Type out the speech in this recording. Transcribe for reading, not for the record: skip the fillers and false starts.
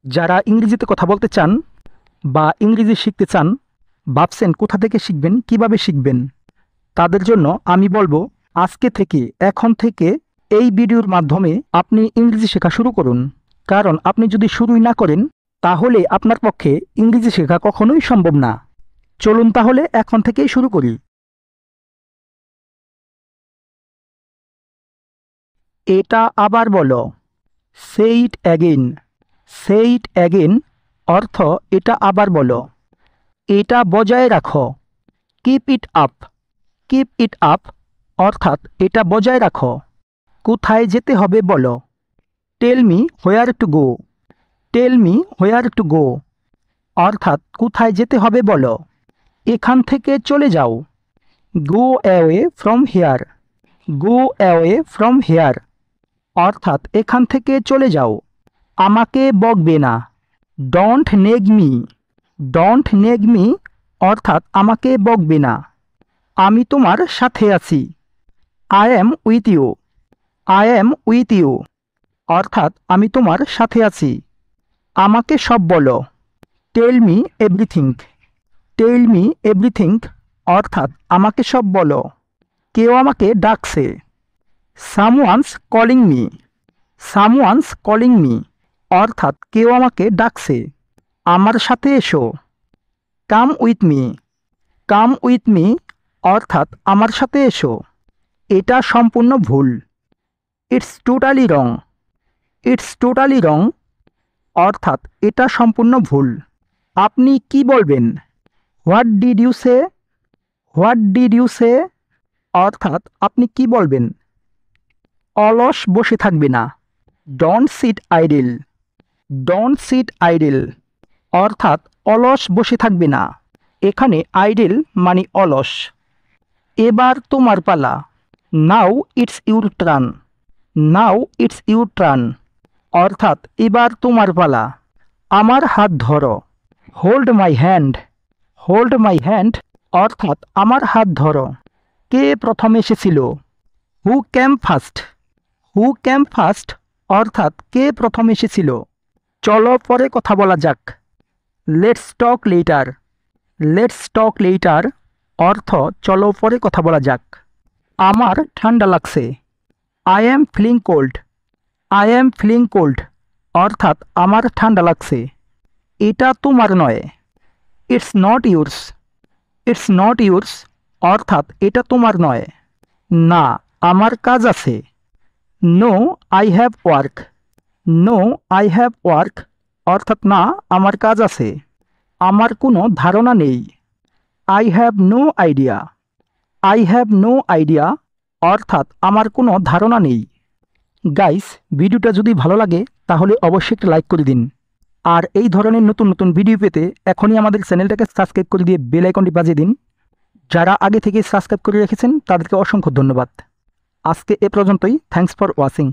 যারা ইংরেজিতে কথা বলতে চান বা ইংরেজি শিখতে চান, ভাবছেন কোথা থেকে শিখবেন, কিভাবে শিখবেন, তাদের জন্য আমি বলবো আজকে থেকে, এখন থেকে এই ভিডিওর মাধ্যমে আপনি ইংরেজি শেখা শুরু করুন। কারণ আপনি যদি শুরুই না করেন তাহলে আপনার পক্ষে ইংরেজি শেখা কখনোই সম্ভব না। চলুন তাহলে এখন থেকেই শুরু করি। এটা আবার বলো। সে it again. Say it again অর্থ এটা আবার বলো। এটা বজায় রাখো। Keep it up. Keep it up অর্থাৎ এটা বজায় রাখো। কোথায় যেতে হবে বলো। Tell me where to go. Tell me where to go অর্থাৎ কোথায় যেতে হবে বলো। এখান থেকে চলে যাও। Go away from here. Go away from here অর্থাৎ এখান থেকে চলে যাও। আমাকে বকবে না। Don't nag me. Don't nag me অর্থাৎ আমাকে বকবে না। আমি তোমার সাথে আছি। I am with you. I am with you অর্থাৎ আমি তোমার সাথে আছি। আমাকে সব বলো। Tell me everything. Tell me everything অর্থাৎ আমাকে সব বলো। কেউ আমাকে ডাকছে। Someone's calling me. Someone's calling me অর্থাৎ কেউ আমাকে ডাকছে। আমার সাথে এসো। Come with me. Come with me অর্থাৎ আমার সাথে এসো। এটা সম্পূর্ণ ভুল। It's totally wrong. It's totally wrong অর্থাৎ এটা সম্পূর্ণ ভুল। আপনি কি বলবেন। What did you say. What did you say অর্থাৎ আপনি কি বলবেন। অলস বসে থাকবে না। Don't sit idle. Don't sit idle অর্থাৎ অলস বসে থাকবে না। এখানে আইডল মানে অলস। এবার তোমার পালা। Now it's your turn. Now it's your turn অর্থাৎ এবার তোমার পালা। আমার হাত ধরো। Hold my hand. Hold my hand অর্থাৎ আমার হাত ধরো। কে প্রথম এসেছিল। হু ক্যাম ফার্স্ট। হু ক্যাম ফার্স্ট অর্থাৎ কে প্রথম এসেছিল। চলো পরে কথা বলা যাক। Let's talk later. Let's talk later অর্থ চলো পরে কথা বলা যাক। আমার ঠান্ডা লাগছে। I am feeling cold. I am feeling cold অর্থাৎ আমার ঠান্ডা লাগছে। এটা তোমার নয়। It's not yours. It's not yours অর্থাৎ এটা তোমার নয়। না, আমার কাজ আছে। No I have work. No I have work অর্থাৎ না, আমার কাজ আছে। আমার কোনো ধারণা নেই। I have no idea. I have no idea অর্থাৎ আমার কোনো ধারণা নেই। গাইস, ভিডিওটা যদি ভালো লাগে তাহলে অবশ্যই একটা লাইক করে দিন। আর এই ধরনের নতুন নতুন ভিডিও পেতে এখনই আমাদের চ্যানেলটাকে সাবস্ক্রাইব করে দিয়ে বেল আইকনটি বাজিয়ে দিন। যারা আগে থেকে সাবস্ক্রাইব করে রেখেছেন তাদেরকে অসংখ্য ধন্যবাদ। আজকে এ পর্যন্তই। Thanks for watching.